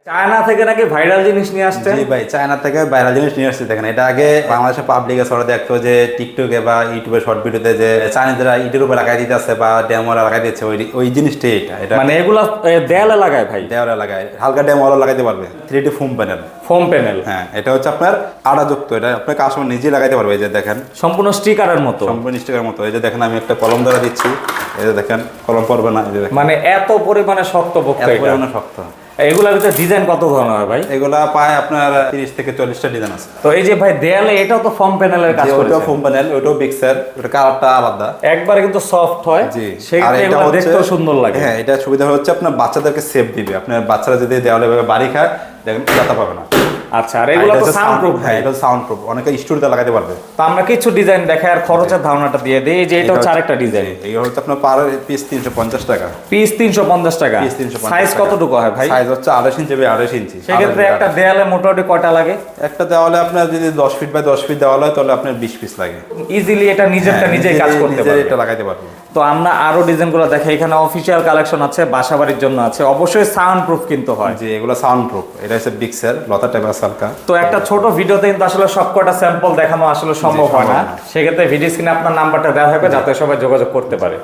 China থেকে নাকি viral জিনিস নিয়ে আসছে। জি ভাই, চায়না থেকে ভাইরাল জিনিস নিয়ে আসছে। দেখেন, এটা আগে বাংলাদেশের পাবলিকে সরে দেখতো যে টিকটকে বা ইউটিউবে শর্ট ভিডিওতে যে চাইনিজরা ইটের উপরে লাগাই দিতে আছে বা ড্যামওয়ালা লাগাই দিচ্ছে, ওই জিনিসটাই এটা মানে এগুলা দেয়ালে লাগায় ভাই? দেওয়ালে লাগায়, হালকা ড্যামওয়ালা লাগাইতে পারবে। 3D foam panel. Foam panel, হ্যাঁ, এটা হচ্ছে আপনার আড়াযুক্ত। এটা আপনার কাস্টমার নিজেই লাগাইতে পারবে। এই যে দেখেন, সম্পূর্ণ স্টিকারের মতো, সম্পূর্ণ স্টিকারের মতো। এই যে দেখেন, আমি একটা কলম ধরে দিচ্ছি, এই যে দেখেন কলম পড়বে না। এই যে দেখেন, মানে এত পরিমাণে শক্ত এত বক্তা। পরিমাণে শক্ত। এগুলোর ভিতরে ডিজাইন কত ধরনের হয় ভাই? এগুলা পায় আপনার 30 থেকে 40টা ডিজাইন আছে। তো এই যে ভাই দেয়ালে এটাও তো ফোম প্যানেলের কাজ ওটাও করেছে। ফোম প্যানেল, ওটাও বিক্সার, ওটা কালারটা আলাদা। একবারে কিন্তু সফট হয়। জি, সেক্ষেত্রে এগুলো দেখতেও সুন্দর লাগে। হ্যাঁ, এটা সুবিধা হচ্ছে আপনার বাচ্চাদেরকে সেফ দিবে। আপনার বাচ্চারা যদি দেওয়ালে বাড়ি খায়, দেখেন ব্যথা পাবে না। আচ্ছা, আর এগুলো তো সাউন্ড প্রুফ। হ্যাঁ, এটা সাউন্ড প্রুফ, অনেকে স্টুডিওতে লাগাতে পারবে। তো আমরা কিছু ডিজাইন দেখাই আর খরচের ধারণাটা দিয়ে দিই। এই যে এটা হচ্ছে আরেকটা ডিজাইন। এই হচ্ছে আপনার পার পিস 350 টাকা। পিস 350 টাকা। পিস 350 সাইজ কতটুকু হয় ভাই? সাইজ হচ্ছে 28 ইঞ্চি বাই 28 ইঞ্চি। সেক্ষেত্রে একটা দেয়ালে মোটামুটি কয়টা লাগে? একটা দেওয়ালে আপনার যদি 10 ফিট বাই 10 ফিট দেওয়াল হয়, তাহলে আপনার 20 পিস লাগে। ইজিলি এটা নিজেরটা নিজেই কাজ করতে পারবে। এটা লাগাইতে পারবে। তো আমরা আরো ডিজাইনগুলো দেখাই। এখানে অফিশিয়াল কালেকশন আছে, বাসাবাড়ির জন্য আছে। অবশ্যই সাউন্ড প্রুফ কিন্তু হয়। জি, এগুলো সাউন্ড প্রুফ। এটা হচ্ছে বিক্সার লতা টাইপের সালকা। তো একটা ছোট ভিডিওতে কিন্তু আসলে সবকটা স্যাম্পল দেখানো আসলে সম্ভব হয় না। সেক্ষেত্রে ভিডিও স্ক্রিনে আপনার নাম্বারটা দেওয়া হবে, যাতে সবাই যোগাযোগ করতে পারে।